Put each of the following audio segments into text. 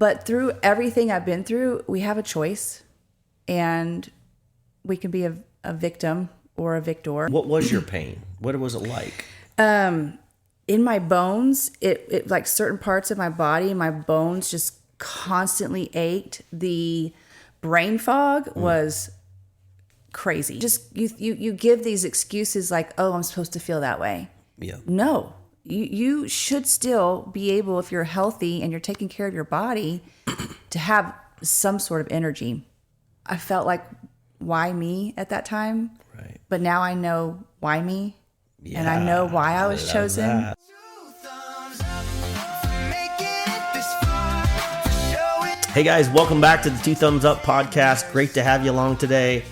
But through everything I've been through, we have a choice, and we can be a victim or a victor. What was your pain? What was it like? In my bones, it like certain parts of my body, my bones just constantly ached. The brain fog was crazy. Just you give these excuses like, oh, I'm supposed to feel that way. Yeah. No, you should still be able, if you're healthy and you're taking care of your body, to have some sort of energy. I felt like, why me at that time? Right. But now I know why me. Yeah, and I know why I was chosen. That. Hey guys, welcome back to the Two Thumbs Up podcast. Great to have you along today.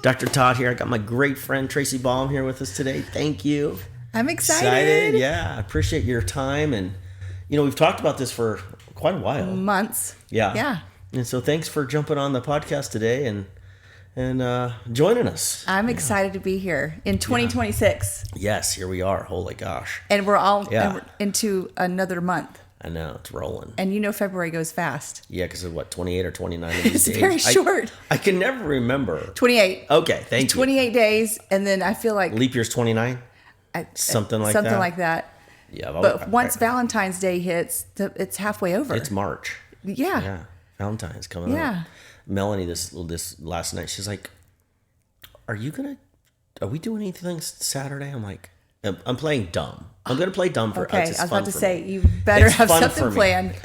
Dr. Todd here. I got my great friend Tracey Baum here with us today. Thank you. I'm excited. Yeah, I appreciate your time. And, we've talked about this for quite a while. Months. Yeah. And so thanks for jumping on the podcast today and joining us. I'm excited to be here in 2026. Yes, here we are. Holy gosh. And we're all into another month. I know, it's rolling. And February goes fast. Yeah, because of 28 or 29 of these It's days. very short. I can never remember. 28. Okay, thank you. 28 days, and then I feel like... Leap year's 29? Something like that? Yeah. But once Valentine's Day hits, it's halfway over. It's March. Yeah. Yeah, Valentine's coming up. Melanie, this last night, she's like, are we doing anything Saturday? I'm like, I'm playing dumb. I'm going to play dumb for okay, it's I was about to say, me. you better it's have something planned.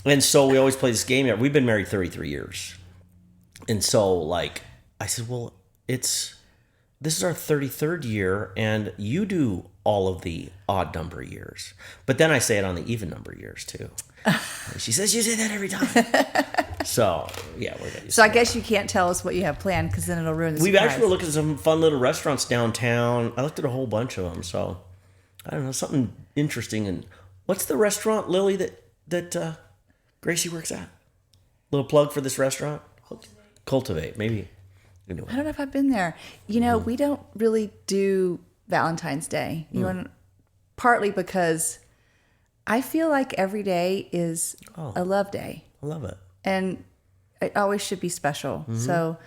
And so we always play this game. We've been married 33 years. And so, I said, well, this is our 33rd year, and you do all of the odd number years. But then I say it on the even number years, too. And she says, you say that every time. So, yeah, we're going to. So I guess you can't tell us what you have planned, because then it'll ruin the surprise. We've actually looked at some fun little restaurants downtown. I looked at a whole bunch of them. So, I don't know, something interesting. And what's the restaurant, Lily, that Gracie works at? Little plug for this restaurant? Cultivate. Maybe. I don't know if I've been there. We don't really do Valentine's Day. Partly because I feel like every day is a love day. I love it. And it always should be special. Mm-hmm. So,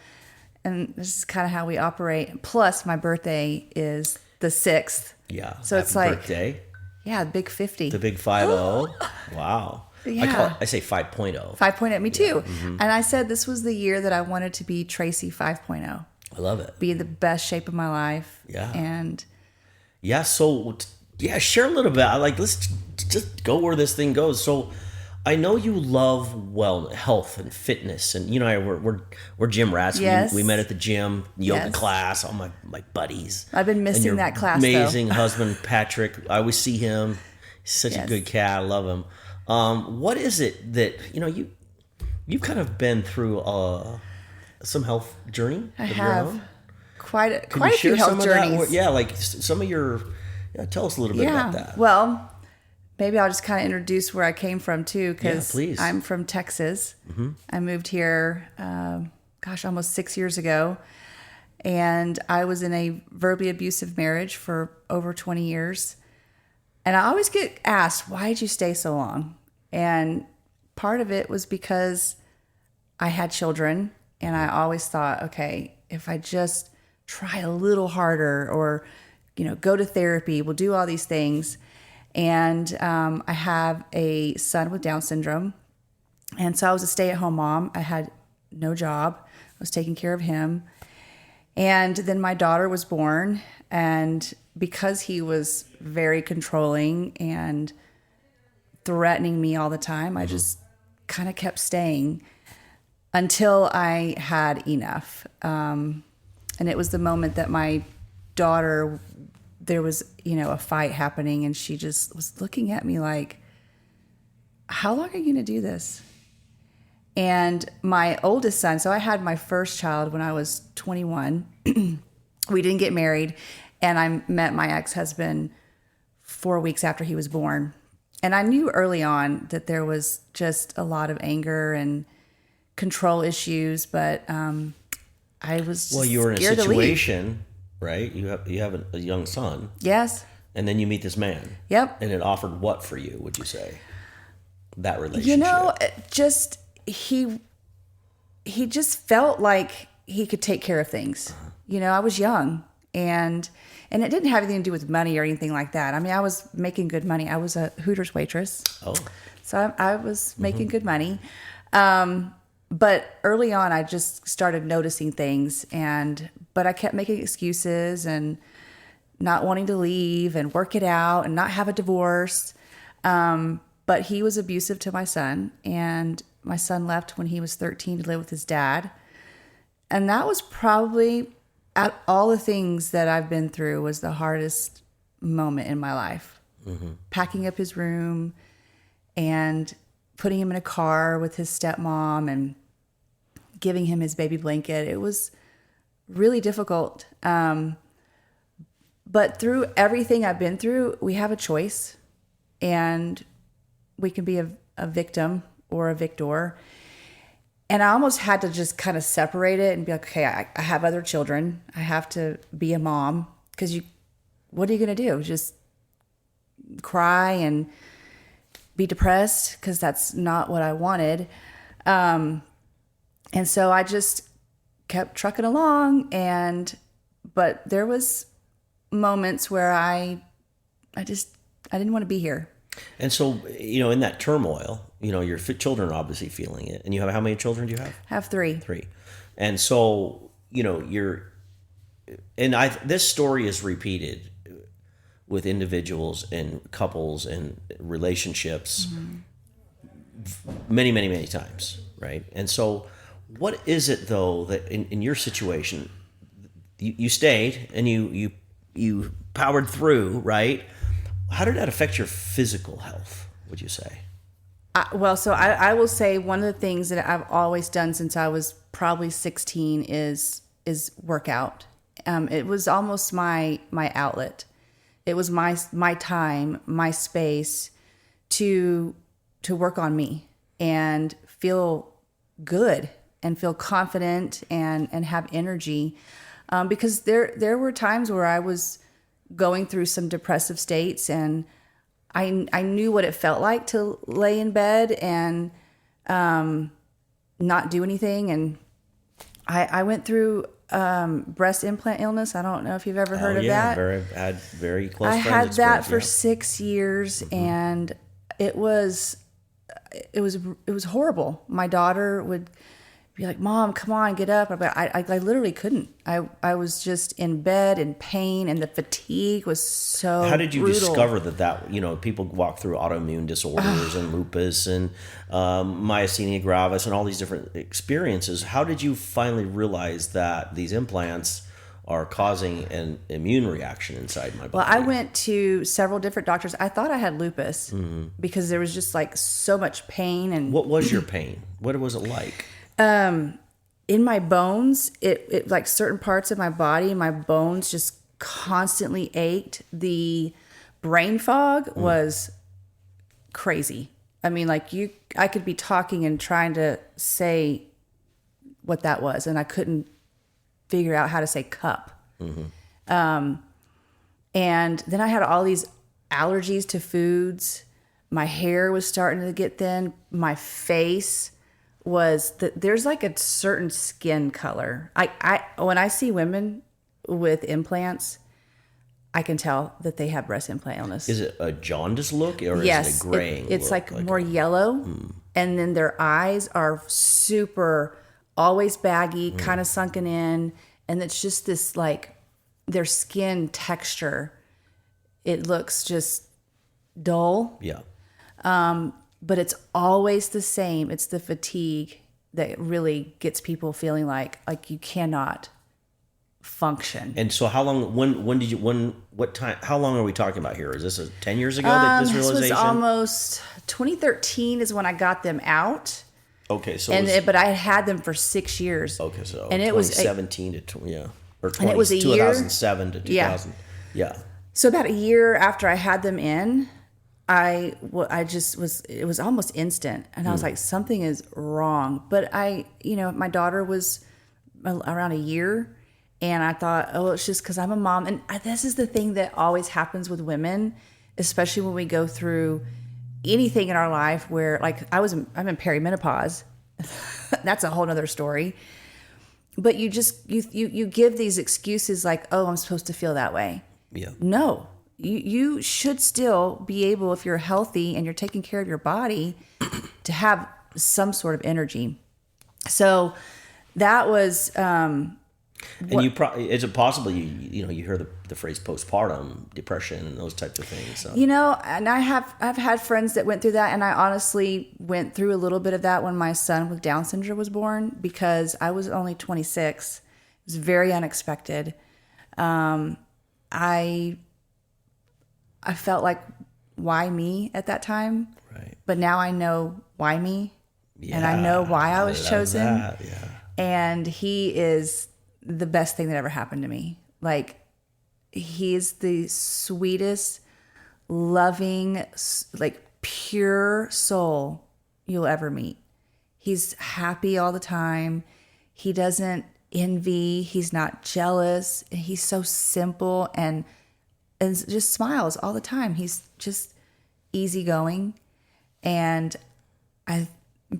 and this is kind of how we operate. Plus, my birthday is the 6th. Yeah. So Happy it's like birthday. Yeah, the big 50. The big 50. Wow. Yeah. I say 5.0. 5.0, me too. Yeah. Mm-hmm. And I said this was the year that I wanted to be Tracy 5.0. I love it. Be in the best shape of my life. Yeah. And yeah, so share a little bit. Let's just go where this thing goes. So I know you love health and fitness, and we're gym rats. Yes. We met at the gym, yoga class, all my buddies. I've been missing that class. Amazing husband Patrick. I always see him. He's such a good cat. I love him. What is it that you've kind of been through some health journey? I have quite a few health journeys. Some of your. Tell us a little bit about that. Well, maybe I'll just kind of introduce where I came from too, because I'm from Texas. Mm-hmm. I moved here, almost 6 years ago, and I was in a verbally abusive marriage for over 20 years. And I always get asked, why did you stay so long? And part of it was because I had children, and I always thought, okay, if I just try a little harder, or go to therapy, we'll do all these things. And I have a son with Down syndrome. And so I was a stay-at-home mom. I had no job. I was taking care of him. And then my daughter was born. And because he was very controlling and threatening me all the time, I just kind of kept staying until I had enough. And it was the moment that my daughter, there was, a fight happening, and she just was looking at me like, how long are you going to do this? And my oldest son, so I had my first child when I was 21. We didn't get married, and I met my ex-husband 4 weeks after he was born. And I knew early on that there was just a lot of anger and control issues, but I was you were in a situation, right? You have a young son. Yes. And then you meet this man. Yep. And it offered what for you, would you say? that relationship? You know, he just felt like he could take care of things. You know, I was young, and it didn't have anything to do with money or anything like that. I mean, I was making good money. I was a Hooters waitress. Oh. So I was making good money. But early on, I just started noticing things, but I kept making excuses and not wanting to leave and work it out and not have a divorce. But he was abusive to my son, and my son left when he was 13 to live with his dad. And that was probably, at all the things that I've been through, was the hardest moment in my life. Mm-hmm. Packing up his room and putting him in a car with his stepmom and giving him his baby blanket. It was really difficult. But through everything I've been through, we have a choice, and we can be a victim or a victor. And I almost had to just kind of separate it and be like, okay, I have other children. I have to be a mom, because what are you going to do? Just cry and be depressed? Because that's not what I wanted. And so I just kept trucking along, but there was moments where I didn't want to be here. And so, you know, in that turmoil, you know, your children are obviously feeling it. And you have, how many children do you have? I have 3. 3. And so, you know, this story is repeated with individuals and couples and relationships many, many, many times, right? And so what is it, though, that in your situation, you stayed and you powered through, right? How did that affect your physical health, would you say? So I will say one of the things that I've always done since I was probably 16 is workout. It was almost my outlet. It was my time, my space to work on me and feel good and feel confident and have energy. Because there were times where I was going through some depressive states, and I knew what it felt like to lay in bed and not do anything. And I went through breast implant illness. I don't know if you've ever heard of that. I had very close I friends. had that for 6 years, and it was horrible. My daughter would be like, "Mom, come on, get up." But I literally couldn't. I was just in bed in pain, and the fatigue was so How did you brutal. discover that, you know, people walk through autoimmune disorders and lupus and myasthenia gravis and all these different experiences? How did you finally realize that these implants are causing an immune reaction inside my body? Well, I went to several different doctors. I thought I had lupus because there was just like so much pain. And what was your pain? What was it like? In my bones, it like certain parts of my body, my bones just constantly ached. The brain fog was crazy. I mean, like I could be talking and trying to say what that was, and I couldn't figure out how to say cup. And then I had all these allergies to foods. My hair was starting to get thin. My face there's like a certain skin color. I when I see women with implants, I can tell that they have breast implant illness. Is it a jaundice look, or yes, is it a graying look? It's like more yellow, and then their eyes are super, always baggy, kind of sunken in, and it's just this like their skin texture. It looks just dull. Yeah. But it's always the same. It's the fatigue that really gets people feeling like you cannot function. And so how long, what time, how long are we talking about here? Is this 10 years ago that this realization? This was almost 2013 is when I got them out. Okay. So, but I had them for 6 years. Okay. So and 2017 to 20, yeah. Or 20, and it was a 2007 to 2000. Yeah. So about a year after I had them in, it was almost instant. And I was like, something is wrong. But my daughter was around a year, and I thought, oh, it's just because I'm a mom. And this is the thing that always happens with women, especially when we go through anything in our life where, like, I'm in perimenopause. That's a whole nother story. But you give these excuses like, oh, I'm supposed to feel that way. Yeah. No, you should still be able, if you're healthy and you're taking care of your body, to have some sort of energy. So that was, and you probably, is it possible you hear the phrase postpartum depression and those types of things? So. And I've had friends that went through that, and I honestly went through a little bit of that when my son with Down syndrome was born, because I was only 26. It was very unexpected. I felt like, why me at that time? Right. But now I know why me, and I know why I was chosen. That, yeah. And he is the best thing that ever happened to me. Like, he's the sweetest, loving, like, pure soul you'll ever meet. He's happy all the time. He doesn't envy. He's not jealous. He's so simple and just smiles all the time. He's just easygoing. And I'm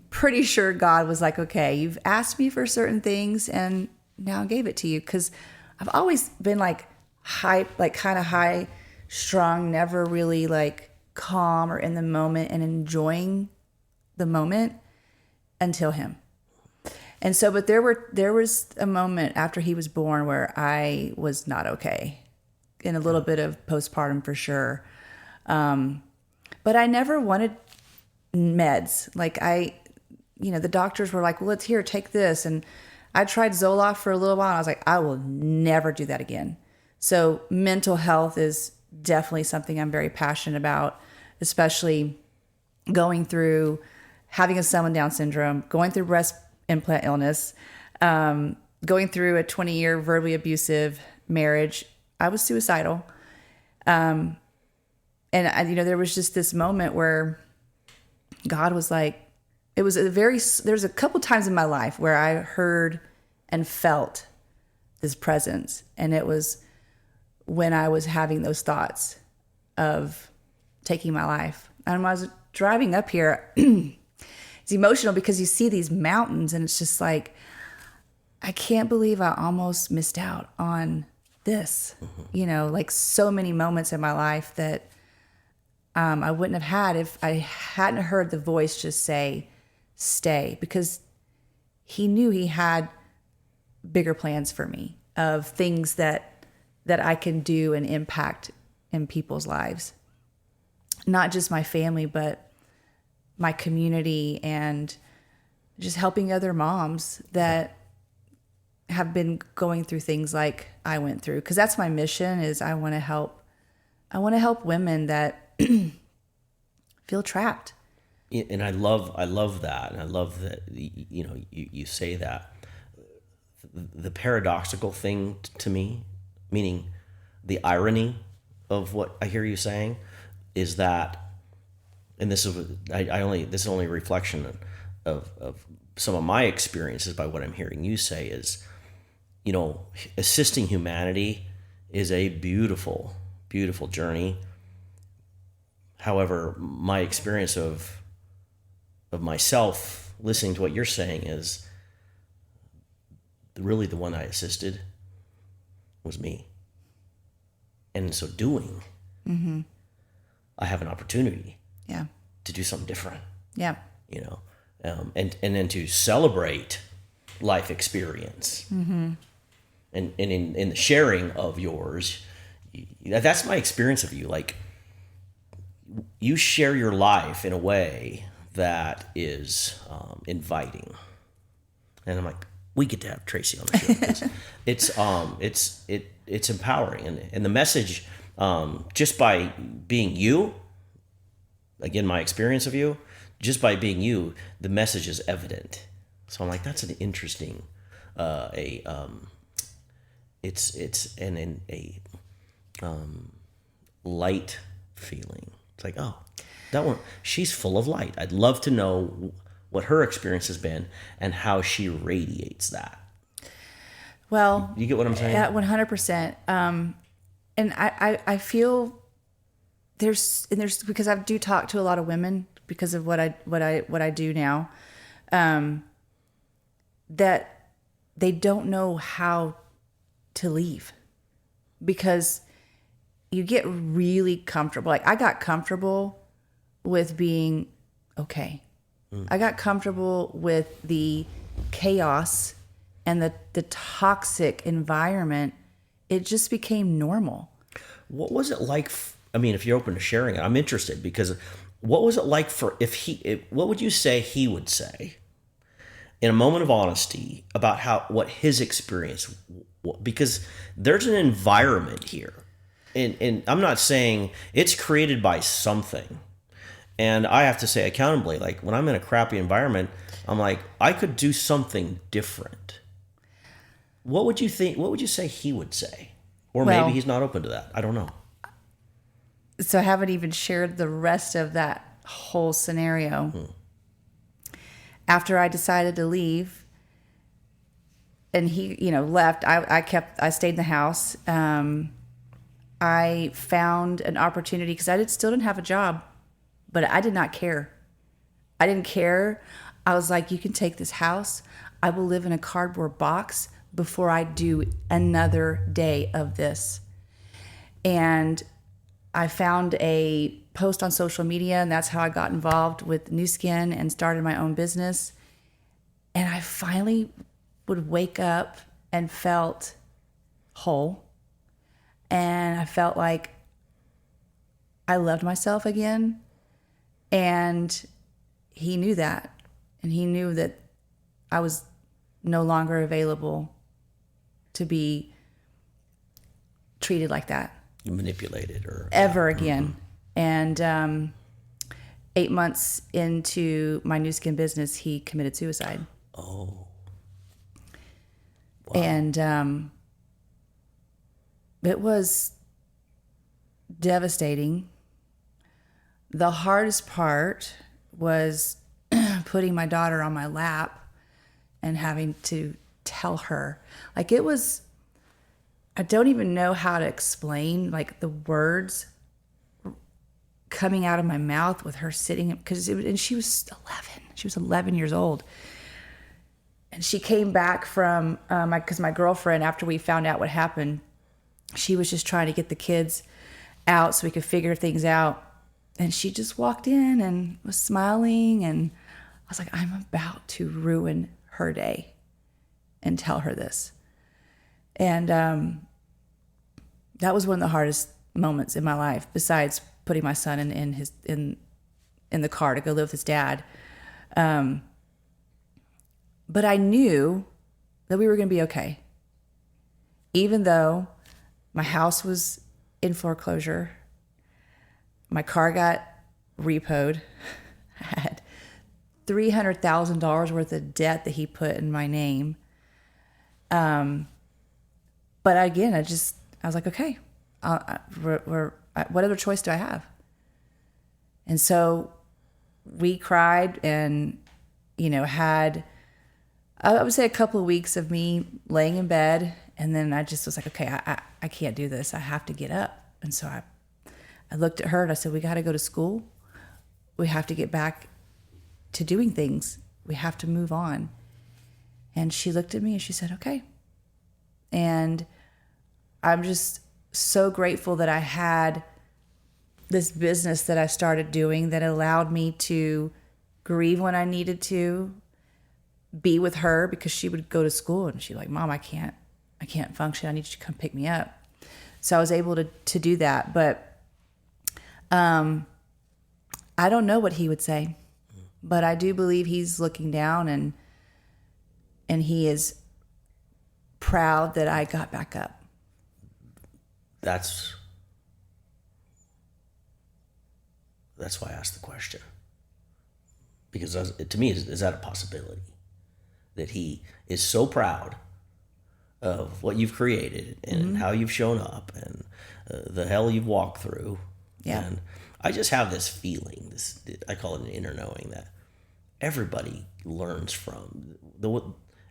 pretty sure God was like, okay, you've asked me for certain things, and now I gave it to you. Because I've always been like kind of high strung, never really like calm or in the moment and enjoying the moment until him. And so, but there was a moment after he was born where I was not okay, in a little bit of postpartum for sure. But I never wanted meds. Like, the doctors were like, well, let's take this. And I tried Zoloft for a little while, and I was like, I will never do that again. So mental health is definitely something I'm very passionate about, especially going through having a son with Down syndrome, going through breast implant illness, going through a 20-year verbally abusive marriage. I was suicidal. And there was just this moment where God was like, there's a couple times in my life where I heard and felt this presence. And it was when I was having those thoughts of taking my life. And when I was driving up here, it's emotional because you see these mountains, and it's just like, I can't believe I almost missed out on this. Like, so many moments in my life that I wouldn't have had if I hadn't heard the voice just say, stay, because he knew he had bigger plans for me, of things that I can do and impact in people's lives. Not just my family, but my community, and just helping other moms that have been going through things like I went through. Because that's my mission, is I want to help women that feel trapped. And I love that. And I love that, you say that. The paradoxical thing to me, meaning the irony of what I hear you saying, is that, and this is only a reflection of some of my experiences by what I'm hearing you say, is, assisting humanity is a beautiful, beautiful journey. However, my experience of myself listening to what you're saying is really the one I assisted was me. And in so doing, I have an opportunity to do something different. Yeah. And then to celebrate life experience. And in the sharing of yours, that's my experience of you. Like, you share your life in a way that is inviting. And I'm like, we get to have Tracey on the show, because it's empowering, and the message, just by being you, again, my experience of you, just by being you, the message is evident. So I'm like, that's an interesting, light feeling. It's like, oh, that one, she's full of light. I'd love to know what her experience has been and how she radiates that. Well, you get what I'm saying? Yeah, 100%. And I feel there's because I do talk to a lot of women because of what I do now, that they don't know how to leave, because you get really comfortable. Like, I got comfortable with being okay. I got comfortable with the chaos and the toxic environment. It just became normal. What was it like? I mean, if you're open to sharing it, I'm interested, because what was it like for what would you say he would say in a moment of honesty about what his experience, because there's an environment here. And I'm not saying it's created by something. And I have to say accountably, like, when I'm in a crappy environment, I'm like, I could do something different. What would you think? What would you say he would say? Or maybe he's not open to that. I don't know. So I haven't even shared the rest of that whole scenario. After I decided to leave and he, left, I stayed in the house. I found an opportunity because I still didn't have a job, but I did not care. I didn't care. I was like, you can take this house. I will live in a cardboard box before I do another day of this. And I found a post on social media, and that's how I got involved with Nu Skin and started my own business. And I finally would wake up and felt whole. And I felt like I loved myself again. And he knew that. And he knew that I was no longer available to be treated like that. Manipulated or ever again. And 8 months into my Nu Skin business, he committed suicide. Oh. Wow. And it was devastating. The hardest part was putting my daughter on my lap and having to tell her. Like, it was, I don't even know how to explain, like, the words coming out of my mouth with her sitting, and she was 11. She was 11 years old. And she came back from, because my girlfriend, after we found out what happened, she was just trying to get the kids out so we could figure things out. And she just walked in and was smiling. And I was like, I'm about to ruin her day and tell her this. And that was one of the hardest moments in my life, besides putting my son in the car to go live with his dad. But I knew that we were going to be okay. Even though my house was in foreclosure, my car got repoed, I had $300,000 worth of debt that he put in my name. But again, I was like, okay, what other choice do I have? And so we cried and, had, I would say, a couple of weeks of me laying in bed. And then I just was like, okay, I can't do this. I have to get up. And so I looked at her and I said, we got to go to school. We have to get back to doing things. We have to move on. And she looked at me and she said, okay. And I'm just so grateful that I had this business that I started doing that allowed me to grieve when I needed to, be with her, because she would go to school and she'd be like, Mom, I can't function. I need you to come pick me up. So I was able to do that. But I don't know what he would say, but I do believe he's looking down and he is proud that I got back up. That's why I asked the question. Because to me, is that a possibility? That he is so proud of what you've created and how you've shown up and the hell you've walked through. Yeah. And I just have this feeling, I call it an inner knowing, that everybody learns from.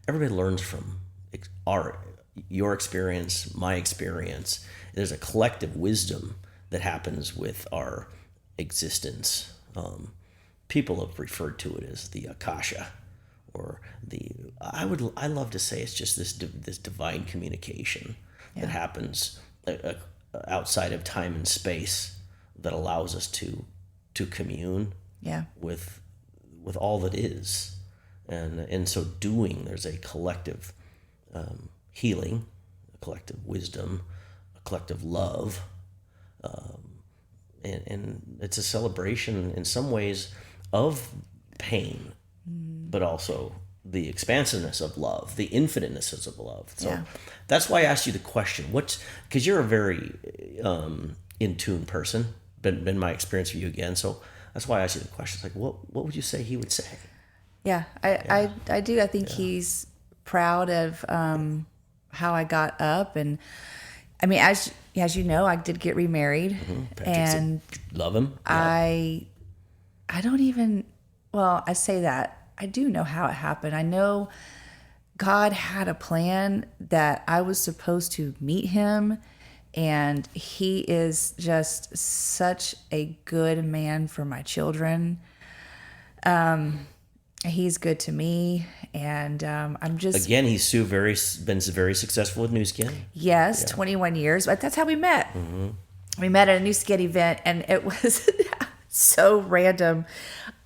Everybody learns from your experience, my experience. There's a collective wisdom that happens with our existence. People have referred to it as the akasha, or I love to say it's just this divine communication that happens outside of time and space that allows us to commune with all that is, and in so doing, there's a collective healing, a collective wisdom, a collective love, and it's a celebration in some ways of pain, but also the expansiveness of love, the infiniteness of love. So that's why I asked you the question. Because you're a very in tune person. Been my experience with you again. So that's why I asked you the question. It's like, what would you say he would say? Yeah, I do. I think he's proud of how I got up, and I mean, as you know, I did get remarried, and love him. Yeah. I don't even. Well, I say that. I do know how it happened. I know God had a plan that I was supposed to meet him, and he is just such a good man for my children. He's good to me, and I'm just... Again, he's been very successful with New Skin. Yes, 21 years. But that's how we met. Mm-hmm. We met at a New Skin event, and it was so random.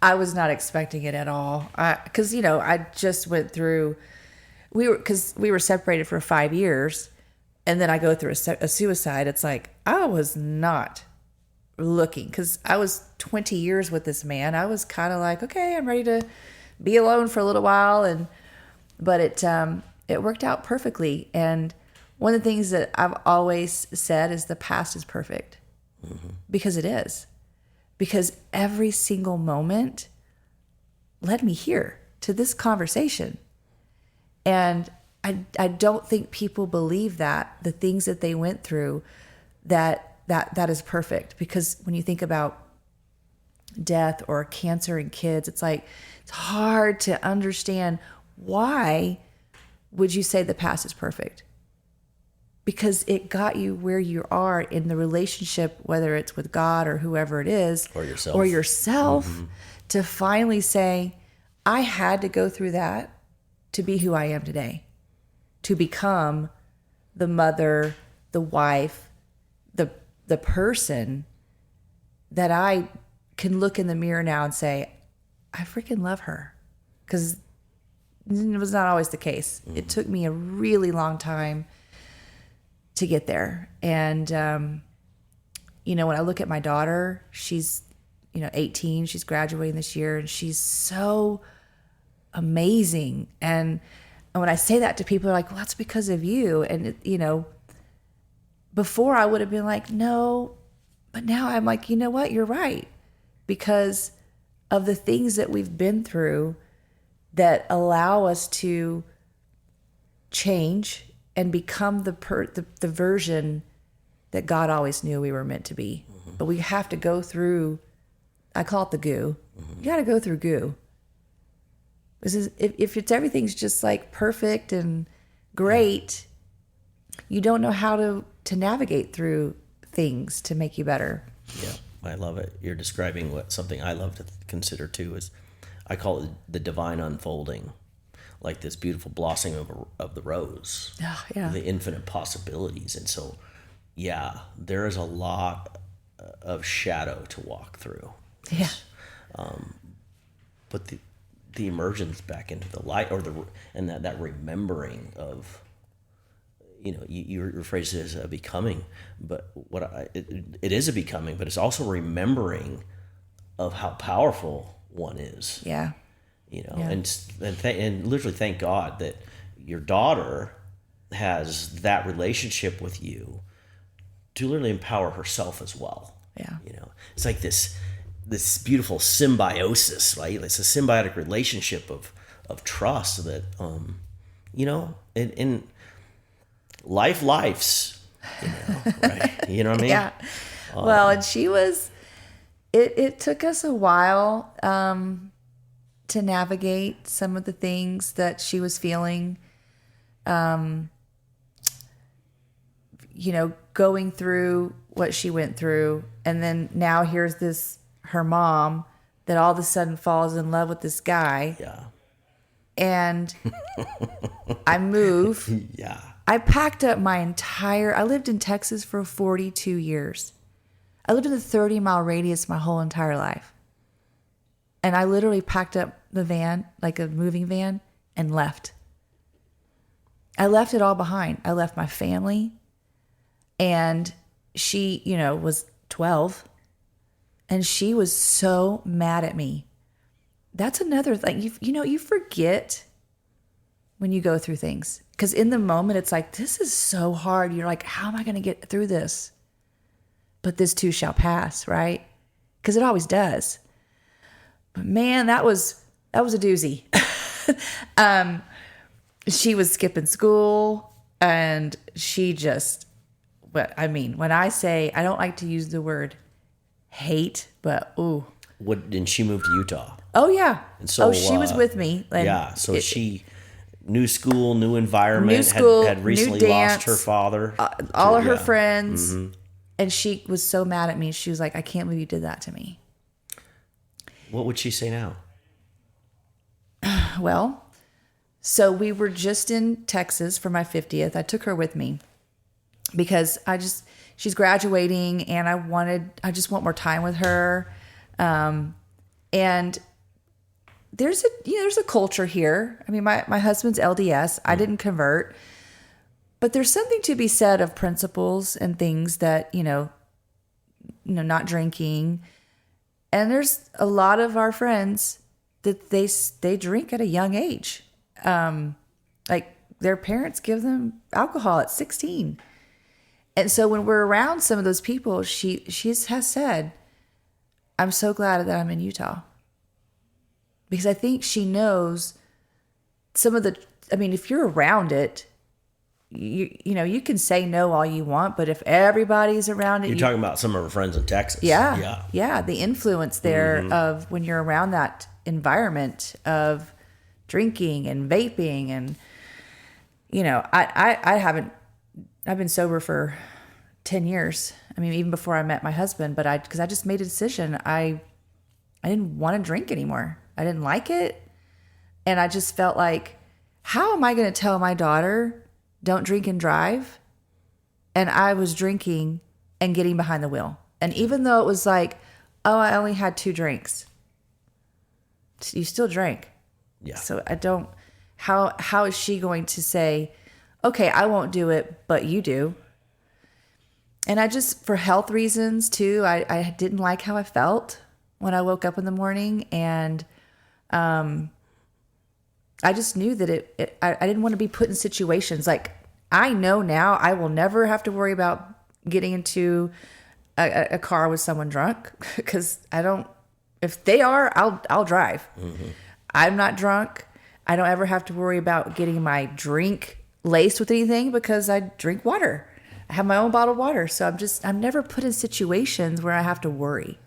I was not expecting it at all. Because, I just went through... We were separated for 5 years, and then I go through a suicide. It's like, I was not looking, because I was 20 years with this man. I was kind of like, okay, I'm ready to be alone for a little while, but it worked out perfectly. And one of the things that I've always said is the past is perfect, because it is. Because every single moment led me here to this conversation. And I don't think people believe that the things that they went through, that is perfect. Because when you think about death or cancer in kids, it's like, it's hard to understand, why would you say the past is perfect? Because it got you where you are in the relationship, whether it's with God or whoever it is, or yourself, to finally say, I had to go through that to be who I am today, to become the mother, the wife, the person that I can look in the mirror now and say, I freaking love her. Because it was not always the case. It took me a really long time to get there. And, when I look at my daughter, she's, 18, she's graduating this year, and she's so amazing. And when I say that to people, they're like, well, that's because of you. And, before I would have been like, no, but now I'm like, you know what? You're right. Because of the things that we've been through that allow us to change and become the version that God always knew we were meant to be. But we have to go through, I call it the goo. You got to go through goo. If everything's just like perfect and great, you don't know how to navigate through things to make you better. Yeah, I love it. You're describing something I love to consider too, is I call it the divine unfolding, like this beautiful blossoming of the rose, the infinite possibilities. And so, there is a lot of shadow to walk through. Yeah. But the emergence back into the light, and that remembering of, your phrase is a becoming, but it is a becoming, but it's also remembering of how powerful one is. Yeah. And literally thank God that your daughter has that relationship with you to literally empower herself as well. Yeah. It's like this beautiful symbiosis, right? It's a symbiotic relationship of trust that, in life's, right? You know what I mean? Yeah. Well, and she was, it took us a while to navigate some of the things that she was feeling. going through what she went through. And then now here's her mom that all of a sudden falls in love with this guy. Yeah. And I move. Yeah. I packed up I lived in Texas for 42 years. I lived in the 30-mile radius my whole entire life. And I literally packed up the van, like a moving van, and left. I left it all behind. I left my family. And she, was 12. And she was so mad at me. That's another thing. You forget when you go through things. Because in the moment, it's like, this is so hard. You're like, how am I going to get through this? But this too shall pass, right? Because it always does. But man, that was a doozy. She was skipping school, and she just, when I say, I don't like to use the word hate, but ooh. Didn't she move to Utah? Oh, yeah. And so, she was with me. And she, new school, new environment, new school, had recently new dance, lost her father. All of her friends. Mm-hmm. And she was so mad at me. She was like, I can't believe you did that to me. What would she say now? Well, so we were just in Texas for my 50th. I took her with me because she's graduating, and I just want more time with her. And there's a culture here. I mean, my husband's LDS. I didn't convert, but there's something to be said of principles and things that, not drinking. And there's a lot of our friends that they drink at a young age. Like their parents give them alcohol at 16. And so when we're around some of those people, she has said, I'm so glad that I'm in Utah. Because I think she knows if you're around it, you can say no all you want, but if everybody's around it. You're talking about some of her friends in Texas. Yeah. Yeah. The influence there of when you're around that environment of drinking and vaping and, I've been sober for 10 years. I mean, even before I met my husband, but because I just made a decision. I didn't want to drink anymore. I didn't like it. And I just felt like, how am I going to tell my daughter, don't drink and drive? And I was drinking and getting behind the wheel. And even though it was like, oh, I only had 2 drinks, you still drank. Yeah. So how is she going to say, okay, I won't do it, but you do? And I just, for health reasons too, I didn't like how I felt when I woke up in the morning. And I just knew that I didn't want to be put in situations. Like, I know now I will never have to worry about getting into a car with someone drunk, because if they are, I'll drive. Mm-hmm. I'm not drunk. I don't ever have to worry about getting my drink laced with anything, because I drink water. I have my own bottled water. So I'm never put in situations where I have to worry.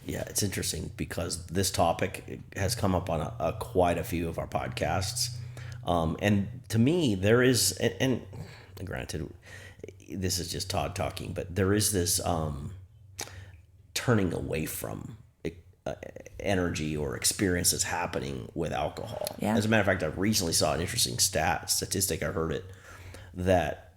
Yeah, it's interesting because this topic has come up on quite a few of our podcasts. And to me, there is, and granted, this is just Todd talking, but there is this turning away from energy or experiences happening with alcohol. Yeah. As a matter of fact, I recently saw an interesting statistic. I heard it, that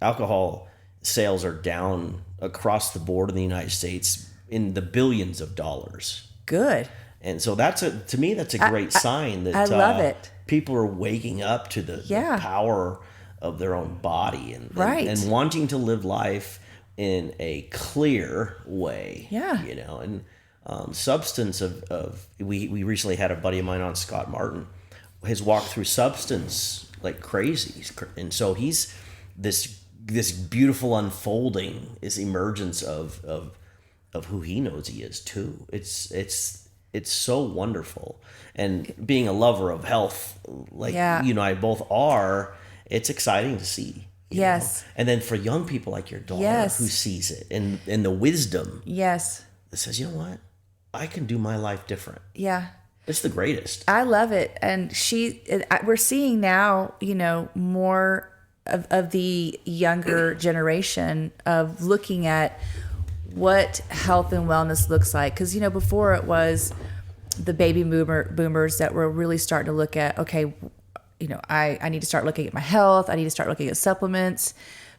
alcohol sales are down across the board in the United States in the billions of dollars. Good. And so to me, that's a great sign that I love it. People are waking up to the power of their own body and wanting to live life in a clear way. Yeah. And substance we recently had a buddy of mine on, Scott Martin, has walked through substance like crazy. And so he's this beautiful unfolding, this emergence of who he knows he is too. It's so wonderful. And being a lover of health, like you and I both are, it's exciting to see. Yes. Know? And then for young people like your daughter who sees it and the wisdom. Yes. That says, you know what? I can do my life different. Yeah. It's the greatest. I love it. And we're seeing now, more of the younger generation of looking at what health and wellness looks like. Because, before it was the baby boomers that were really starting to look at, okay, I need to start looking at my health. I need to start looking at supplements.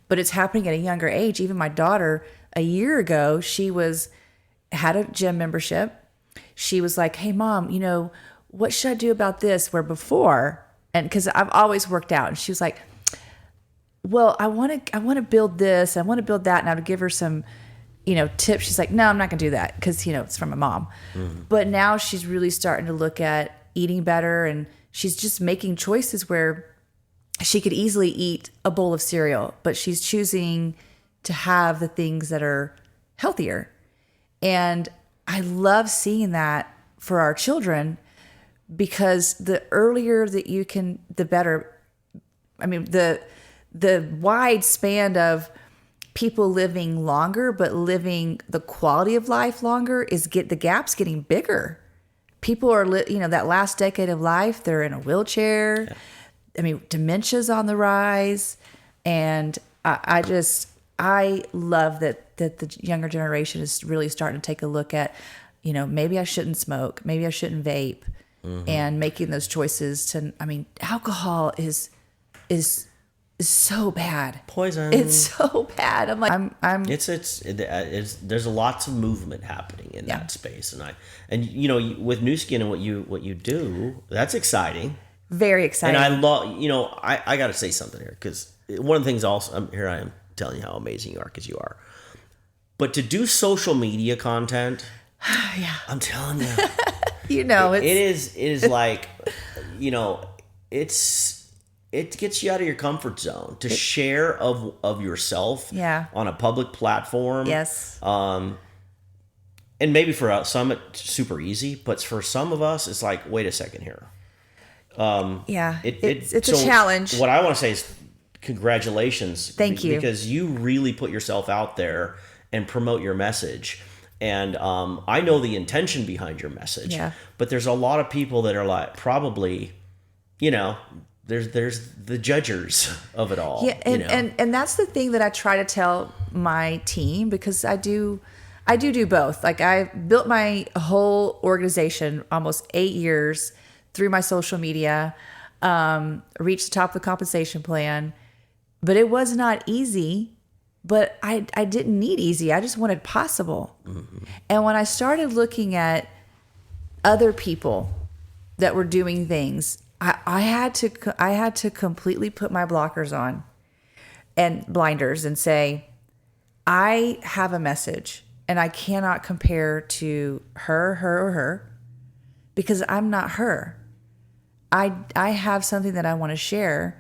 But it's happening at a younger age. Even my daughter, a year ago, had a gym membership. She was like, hey, Mom, what should I do about this? Where before, and because I've always worked out, and she was like, well, I want to build this. I want to build that. And I would give her some, tips. She's like, no, I'm not going to do that because, it's from my mom. Mm-hmm. But now she's really starting to look at eating better, and she's just making choices where she could easily eat a bowl of cereal, but she's choosing to have the things that are healthier. And I love seeing that for our children, because the earlier that you can, the better. I mean, the wide span of people living longer, but living the quality of life longer the gap's getting bigger. People are, that last decade of life, they're in a wheelchair. Yeah. I mean, dementia's on the rise. And I love that the younger generation is really starting to take a look at, maybe I shouldn't smoke, maybe I shouldn't vape, mm-hmm. and making those choices alcohol is so bad. Poison. It's so bad. I'm like, there's lots of movement happening in that space. And with Nu Skin and what you do, that's exciting. Very exciting. And I love, I got to say something here, because one of the things also, here I am telling you how amazing you are, because you are. But to do social media content, yeah, I'm telling you, it is like, it gets you out of your comfort zone to share of yourself on a public platform. Yes. And maybe for some it's super easy, but for some of us it's like, wait a second here. It's a challenge. What I want to say is congratulations. Thank you. Because you really put yourself out there and promote your message. And I know the intention behind your message. Yeah. But there's a lot of people that are like, probably, there's the judgers of it all. Yeah, and that's the thing that I try to tell my team, because I do both. Like, I built my whole organization almost 8 years through my social media, reached the top of the compensation plan, but it was not easy. But I didn't need easy. I just wanted possible. Mm-hmm. And when I started looking at other people that were doing things, I had to completely put my blockers on and blinders and say, I have a message, and I cannot compare to her, or her, because I'm not her. I have something that I want to share.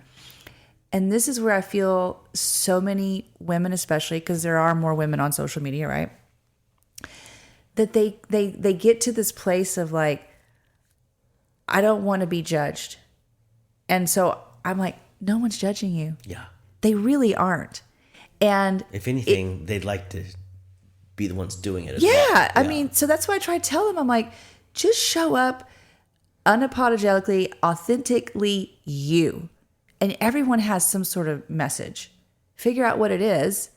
And this is where I feel so many women, especially because there are more women on social media, right? That they get to this place of like, I don't want to be judged. And so I'm like, no one's judging you. Yeah. They really aren't. And if anything, they'd like to be the ones doing it as well. Yeah. I mean, so that's why I try to tell them, I'm like, just show up unapologetically, authentically you. And everyone has some sort of message. Figure out what it is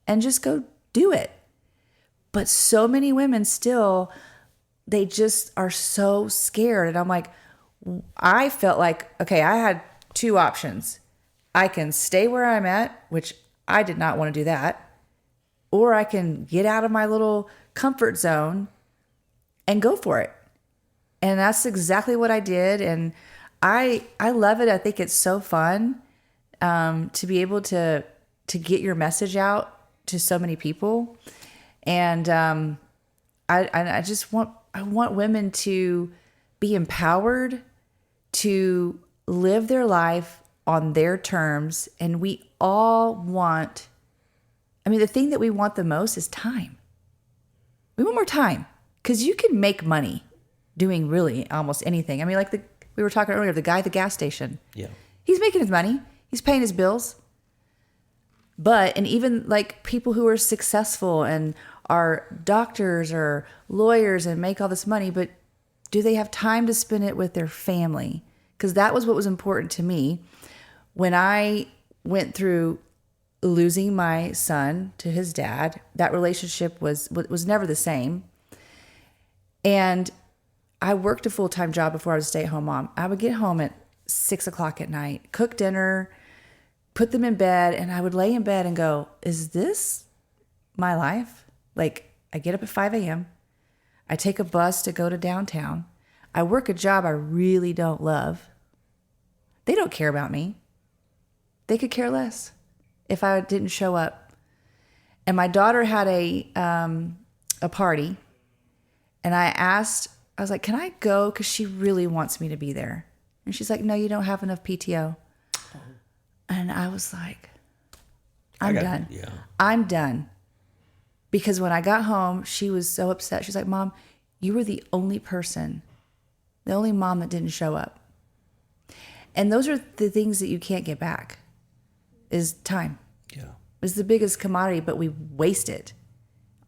and just go do it. But so many women still, they just are so scared. And I'm like, I felt like, okay, I had two options. I can stay where I'm at, which I did not want to do that. Or I can get out of my little comfort zone and go for it. And that's exactly what I did. And I love it. I think it's so fun to be able to get your message out to so many people. And I want women to be empowered to live their life on their terms. And we all want, the thing that we want the most is time. We want more time, because you can make money doing really almost anything. We were talking earlier, the guy at the gas station. Yeah. He's making his money. He's paying his bills. And even like people who are successful and are doctors or lawyers and make all this money, but do they have time to spend it with their family? Because that was what was important to me. When I went through losing my son to his dad. That relationship was never the same. And I worked a full-time job before I was a stay-at-home mom. I would get home at 6:00 at night, cook dinner, put them in bed, and I would lay in bed and go, is this my life? Like, I get up at 5 a.m. I take a bus to go to downtown. I work a job I really don't love. They don't care about me. They could care less if I didn't show up. And my daughter had a party, and I was like, can I go? Because she really wants me to be there. And she's like, no, you don't have enough PTO. And I was like, I'm done. Yeah. I'm done. Because when I got home, she was so upset. She's like, Mom, you were the only mom that didn't show up. And those are the things that you can't get back, is time. Yeah. It's the biggest commodity, but we waste it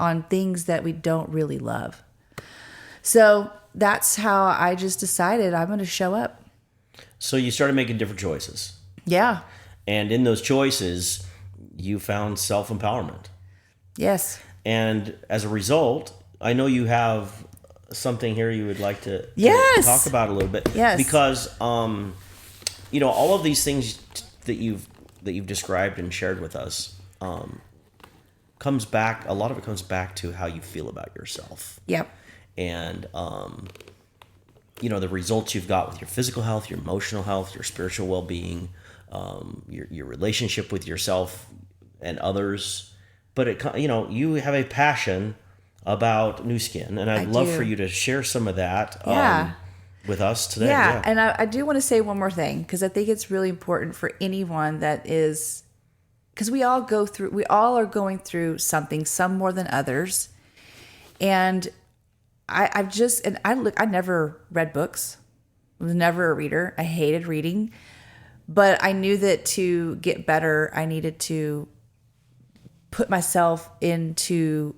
on things that we don't really love. So that's how I just decided I'm going to show up. So you started making different choices. Yeah. And in those choices, you found self-empowerment. Yes. And as a result, I know you have something here you would like to talk about a little bit. Yes. Because, all of these things that you've described and shared with us a lot of it comes back to how you feel about yourself. Yep. And, the results you've got with your physical health, your emotional health, your spiritual well-being, your relationship with yourself and others. But you have a passion about Nu Skin, and I'd love for you to share some of that with us today. Yeah, and I do want to say one more thing, because I think it's really important for anyone that is, because we all are going through something, some more than others. And I never read books. I was never a reader. I hated reading. But I knew that to get better, I needed to put myself into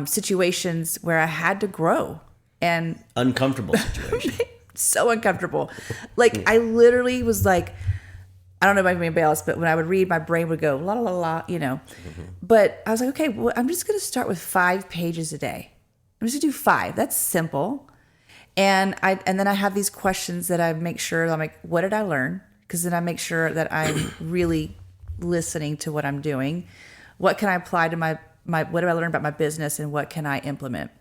situations where I had to grow. And uncomfortable situation. So uncomfortable. Like, I literally was like, I don't know about anybody else, but when I would read, my brain would go la la la, Mm-hmm. But I was like, okay, well, I'm just going to start with 5 pages a day. I'm just going to do 5. That's simple. And then I have these questions that I make sure, I'm like, what did I learn? Because then I make sure that I'm really listening to what I'm doing. What can I apply to my what do I learn about my business, and what can I implement?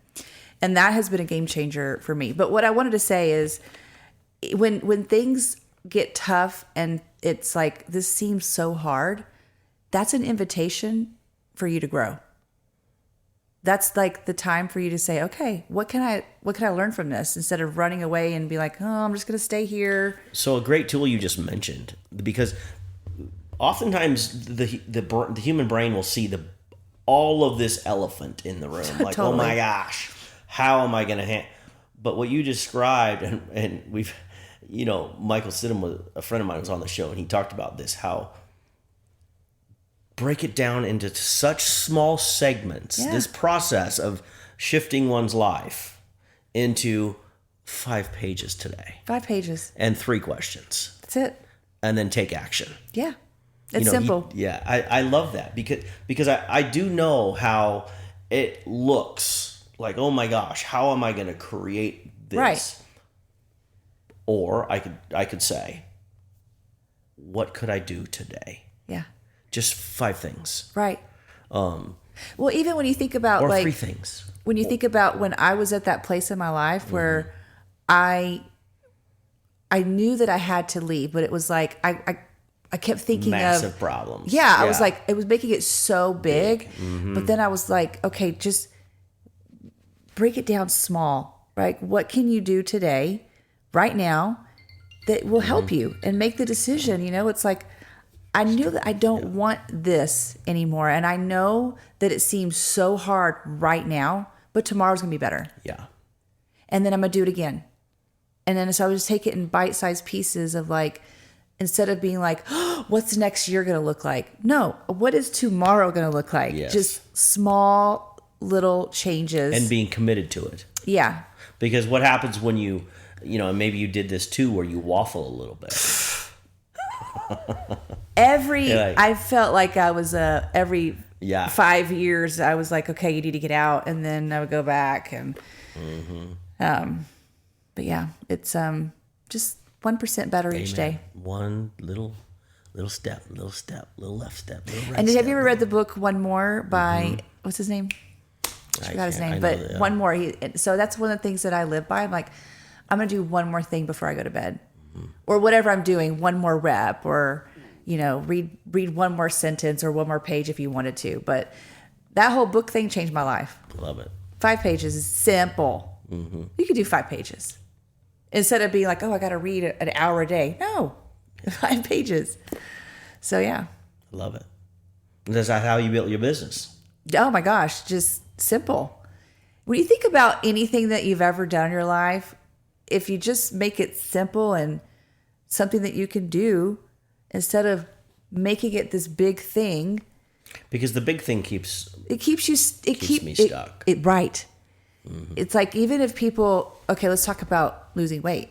And that has been a game changer for me. But what I wanted to say is, when things get tough and it's like, this seems so hard, that's an invitation for you to grow. That's like the time for you to say, okay, what can I learn from this, instead of running away and be like, oh, I'm just going to stay here. So a great tool you just mentioned, because oftentimes the human brain will see all of this elephant in the room, like, totally. Oh my gosh, how am I going to But what you described, and we've, Michael Sidham, was a friend of mine, was on the show, and he talked about this, how break it down into such small segments. Yeah. This process of shifting one's life into 5 pages today. 5 pages. And 3 questions. That's it. And then take action. Yeah. It's simple. I love that because I do know how it looks like, oh my gosh, how am I going to create this? Right. Or I could say, what could I do today? Yeah. Just 5 things. Right. Well, even when you think about, or like 3 things. When you think about when I was at that place in my life where I knew that I had to leave, but it was like I kept thinking massive problems. Yeah, I was like, it was making it so big. Mm-hmm. But then I was like, okay, just break it down small, right? What can you do today, right now, that will help you and make the decision? It's like, I knew that I don't want this anymore. And I know that it seems so hard right now, but tomorrow's going to be better. Yeah. And then I'm going to do it again. And then so I would just take it in bite-sized pieces of, like, instead of being like, oh, what's next year going to look like? No, what is tomorrow going to look like? Yes. Just small little changes. And being committed to it. Yeah. Because what happens when you and maybe you did this too, where you waffle a little bit. I felt like I was every 5 years I was like, okay, you need to get out, and then I would go back, and but yeah, it's just 1% better each day. One little step, little left step, little right. And have you ever read the book One More by what's his name? I forgot his name, but One More. So that's one of the things that I live by. I'm like, I'm gonna do one more thing before I go to bed, or whatever I'm doing, one more rep, or read one more sentence or one more page if you wanted to. But that whole book thing changed my life. Love it. 5 pages is simple. You could do 5 pages instead of being like, oh, I got to read an hour a day. No, 5 pages. So yeah. Love it. Is that how you built your business? Oh my gosh, just simple. When you think about anything that you've ever done in your life, if you just make it simple and something that you can do instead of making it this big thing. Because the big thing keeps me stuck. Right. It's like, even if people, okay, let's talk about losing weight.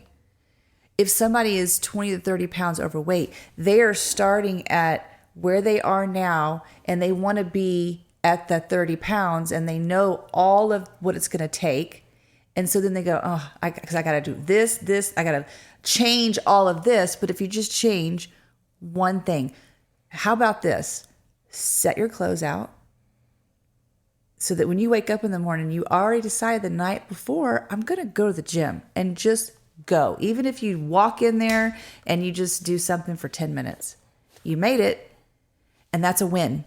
If somebody is 20 to 30 pounds overweight, they are starting at where they are now, and they want to be at that 30 pounds, and they know all of what it's going to take. And so then they go, oh, because I got to do this, I got to change all of this. But if you just change one thing, how about this? Set your clothes out so that when you wake up in the morning, you already decided the night before, I'm going to go to the gym, and just go. Even if you walk in there and you just do something for 10 minutes, you made it, and that's a win.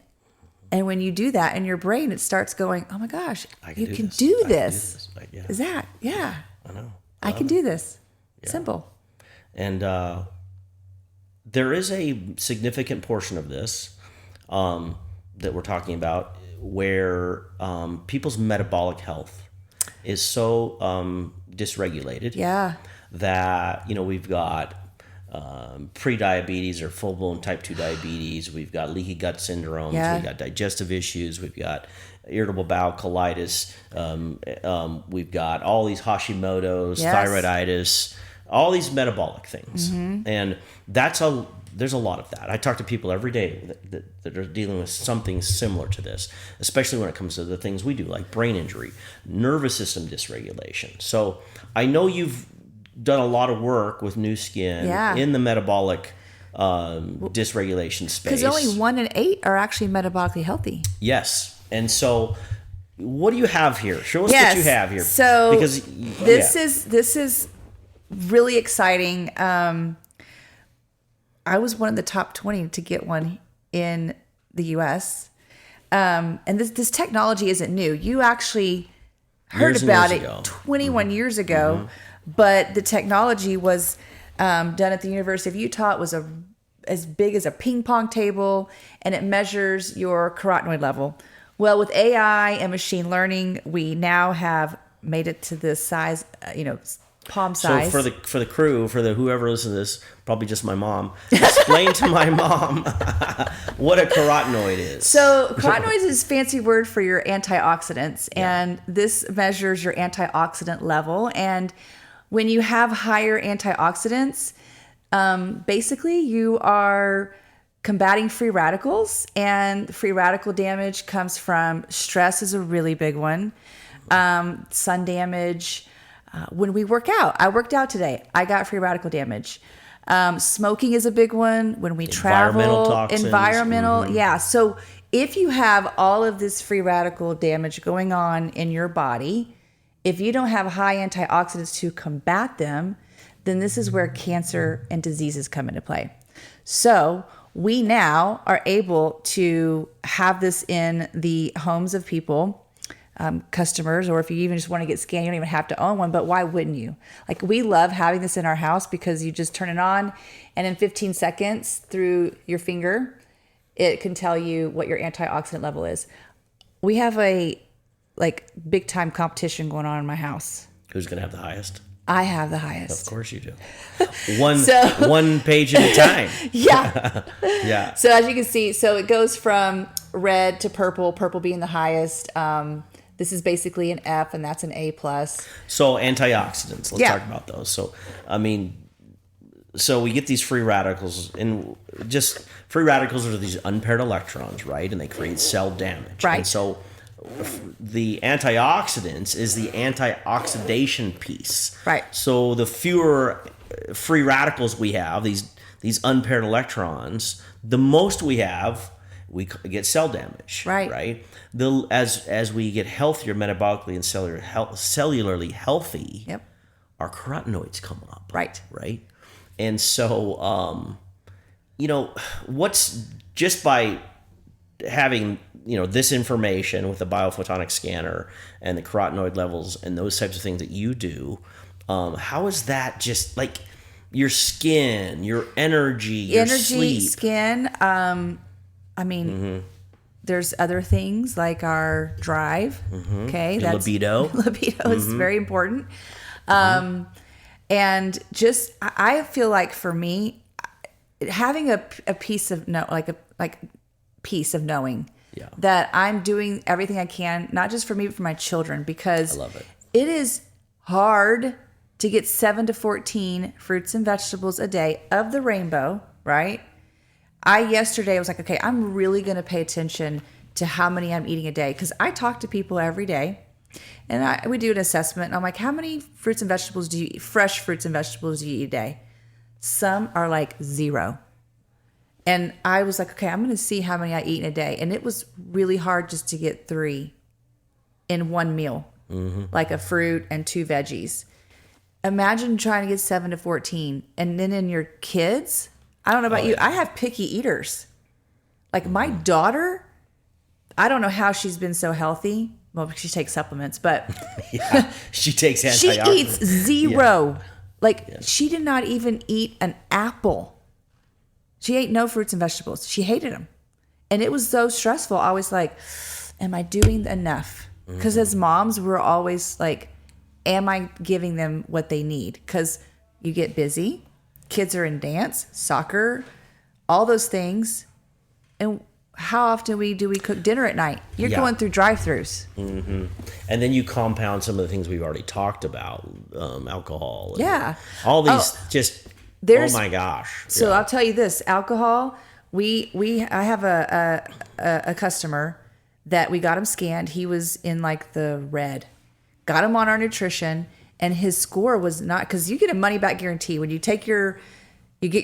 And when you do that in your brain, it starts going, oh my gosh, you can do this. Is that? Yeah. I know. I can do this. Yeah. Simple. And there is a significant portion of this that we're talking about where people's metabolic health is so dysregulated. Yeah. That, we've got pre-diabetes or full-blown type 2 diabetes. We've got leaky gut syndromes. Yeah. We've got digestive issues. We've got irritable bowel colitis. We've got all these Hashimoto's, thyroiditis, all these metabolic things. And there's a lot of that. I talk to people every day that are dealing with something similar to this, especially when it comes to the things we do, like brain injury, nervous system dysregulation. So I know you've done a lot of work with New Skin in the metabolic dysregulation space. Because only 1 in 8 are actually metabolically healthy. Yes. And so what do you have here? Show us what you have here. So because this is really exciting. I was one of the top 20 to get one in the U.S. And this technology isn't new. You actually heard about it 21 years ago, but the technology was done at the University of Utah. It was as big as a ping pong table, and it measures your carotenoid level. Well, with AI and machine learning, we now have made it to this size, palm size. So for the crew, for whoever listens to this, probably just my mom, explain to my mom what a carotenoid is. So carotenoids is a fancy word for your antioxidants, and this measures your antioxidant level. And when you have higher antioxidants, basically you are combating free radicals, and free radical damage comes from stress is a really big one, sun damage. When we work out, I worked out today, I got free radical damage. Smoking is a big one. When we travel, environmental. Yeah. So if you have all of this free radical damage going on in your body, if you don't have high antioxidants to combat them, then this is where cancer and diseases come into play. So we now are able to have this in the homes of people, customers, or if you even just want to get scanned, you don't even have to own one, but why wouldn't you? Like, we love having this in our house because you just turn it on, and in 15 seconds through your finger, it can tell you what your antioxidant level is. We have a big time competition going on in my house. Who's going to have the highest? I have the highest. Of course you do. One page at a time. Yeah. Yeah. So as you can see, it goes from red to purple, purple being the highest. This is basically an F, and that's an A+. So antioxidants, let's talk about those. So, so we get these free radicals, and just free radicals are these unpaired electrons, right? And they create cell damage. Right. And so the antioxidants is the antioxidation piece. Right. So the fewer free radicals we have, these unpaired electrons, the most we have, we get cell damage. Right. Right. As we get healthier metabolically and cellularly healthy, Yep. our carotenoids come up. Right. Right. And so, what's just by having, this information with the biophotonic scanner and the carotenoid levels and those types of things that you do, how is that just like your skin, your energy, your sleep? Skin. There's other things like our drive. Okay. Your libido. Libido is very important. And just, I feel like for me, having a piece of peace of knowing that I'm doing everything I can, not just for me, but for my children, because I love it. It is hard to get 7 to 14 fruits and vegetables a day of the rainbow, right? Yesterday was like, okay, I'm really going to pay attention to how many I'm eating a day, because I talk to people every day. And we do an assessment. And I'm like, how many fruits and vegetables do you eat? Fresh fruits and vegetables do you eat a day? Some are like 0. And I was like, okay, I'm going to see how many I eat in a day. And it was really hard just to get 3 in one meal, like a fruit and 2 veggies. Imagine trying to get 7 to 14. And then in your kids, I don't know about you, I have picky eaters. Like my daughter, I don't know how she's been so healthy. Well, she takes supplements, but she takes antioxidants. She eats 0. She did not even eat an apple. She ate no fruits and vegetables. She hated them. And it was so stressful. I was like, am I doing enough? Because as moms, we're always like, am I giving them what they need? Because you get busy. Kids are in dance, soccer, all those things. And how often do we cook dinner at night? You're going through drive-thrus. And then you compound some of the things we've already talked about, alcohol. And all these oh my gosh. So I'll tell you this, alcohol, I have a customer that we got him scanned. He was in like the red. Got him on our nutrition, and his score was not, because you get a money back guarantee. When you get your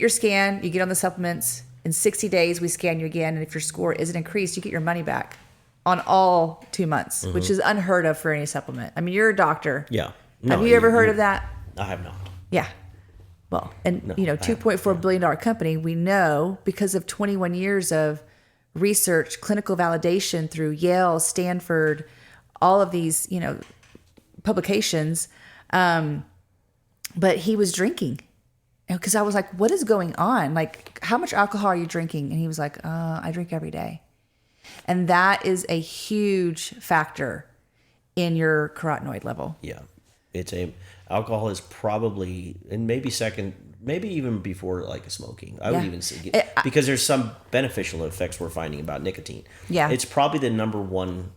scan, you get on the supplements. In 60 days, we scan you again, and if your score isn't increased, you get your money back on all 2 months, which is unheard of for any supplement. I mean, you're a doctor. Yeah. Have you ever heard of that? I have not. Yeah. Well, and $2.4 billion company, we know because of 21 years of research, clinical validation through Yale, Stanford, all of these, publications. But he was drinking. Because I was like, what is going on? Like, how much alcohol are you drinking? And he was like, I drink every day. And that is a huge factor in your carotenoid level. Yeah. Alcohol is probably, and maybe second, maybe even before like smoking. I would even say, because there's some beneficial effects we're finding about nicotine. Yeah. It's probably the number one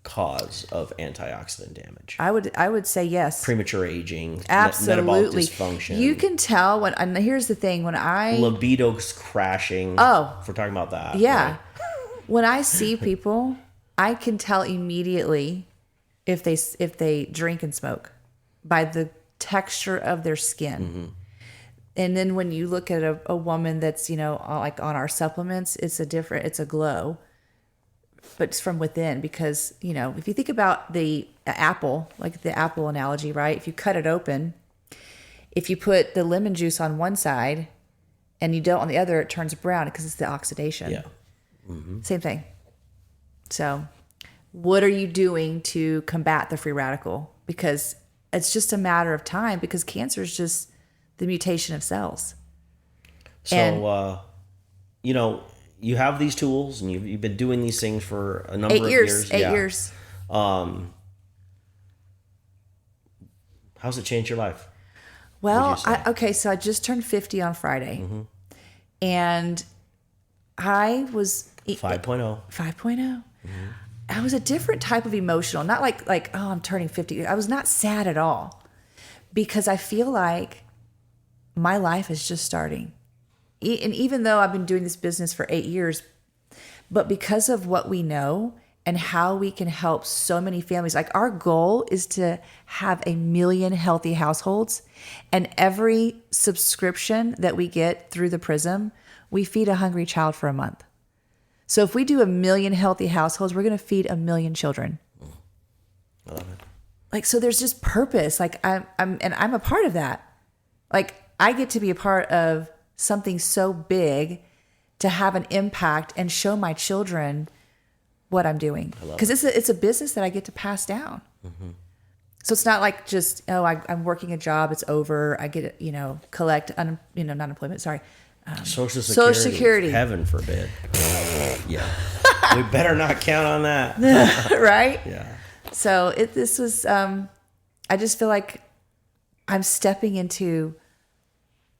cause of antioxidant damage. I would say yes. Premature aging, absolutely, metabolic dysfunction. You can tell and here's the thing, when libido's crashing. Oh, if we're talking about that. Yeah. Right? When I see people, I can tell immediately if they drink and smoke by the texture of their skin. And then when you look at a woman that's, like on our supplements, it's a glow. But it's from within, because, if you think about the apple, like the apple analogy, right? If you cut it open, if you put the lemon juice on one side and you don't on the other, it turns brown because it's the oxidation. Yeah. Same thing. So what are you doing to combat the free radical? Because it's just a matter of time, because cancer is just the mutation of cells. So, you have these tools, and you've been doing these things for a number of years. 8 years. How's it changed your life? Well, so I just turned 50 on Friday. And I was 5.0. 5.0. I was a different type of emotional, not like, oh, I'm turning 50. I was not sad at all, because I feel like my life is just starting. And even though I've been doing this business for 8 years, but because of what we know and how we can help so many families, like our goal is to have 1 million healthy households, and every subscription that we get through the Prism, we feed a hungry child for a month. So if we do 1 million healthy households, we're going to feed 1 million children. I love it. Like, so there's just purpose. Like I'm a part of that. Like I get to be a part of something so big to have an impact and show my children what I'm doing. Because it's a business that I get to pass down. Mm-hmm. So it's not like just, I'm working a job, it's over. I get to, collect, not unemployment, sorry. Social Security. Heaven forbid. Yeah. We better not count on that. Right? Yeah. So this was, I just feel like I'm stepping into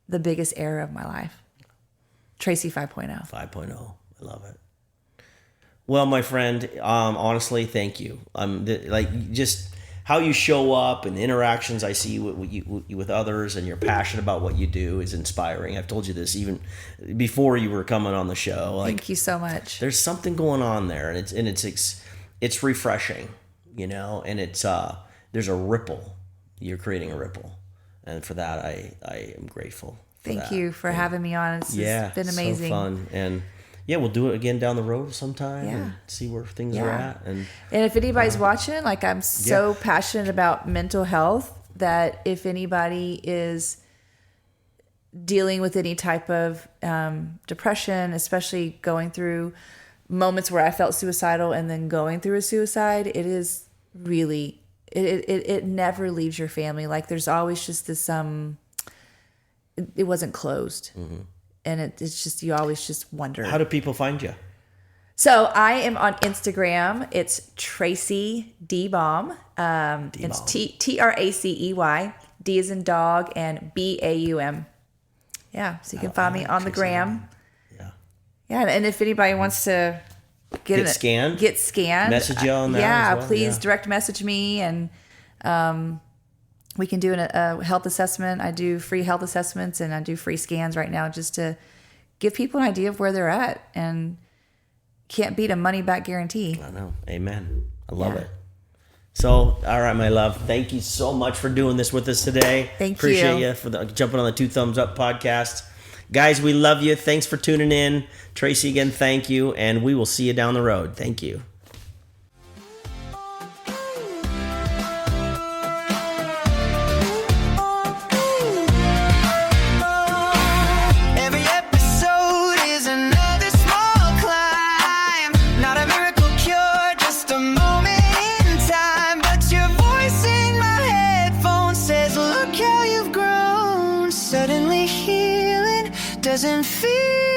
the biggest era of my life. Tracey 5.0. 5.0. I love it. Well, my friend, honestly, thank you. Just how you show up and the interactions I see with others, and you're passionate about what you do is inspiring. I've told you this even before you were coming on the show. Thank you so much. There's something going on there, and it's refreshing, and it's there's a ripple. You're creating a ripple, and for that I am grateful. Thank you for having me on. It's been amazing. So fun. And yeah, we'll do it again down the road sometime and see where things are at. And if anybody's watching, I'm so passionate about mental health that if anybody is dealing with any type of depression, especially going through moments where I felt suicidal and then going through a suicide, it is really, it never leaves your family. Like there's always just this, it wasn't closed. Mm-hmm. And it's just, you always just wonder. How do people find you? So I am on Instagram. It's Tracey Baum. It's Tracey. D as in dog and Baum. Yeah. So you can find me on the gram. Yeah. Yeah. And if anybody wants to get scanned, message you on that. Yeah. As well. Please direct message me, and we can do a health assessment. I do free health assessments and I do free scans right now just to give people an idea of where they're at, and can't beat a money back guarantee. I know. Amen. I love it. So, all right, my love. Thank you so much for doing this with us today. Appreciate you for jumping on the 2 Thumbs Up podcast. Guys, we love you. Thanks for tuning in. Tracey, again, thank you. And we will see you down the road. Thank you. Doesn't feel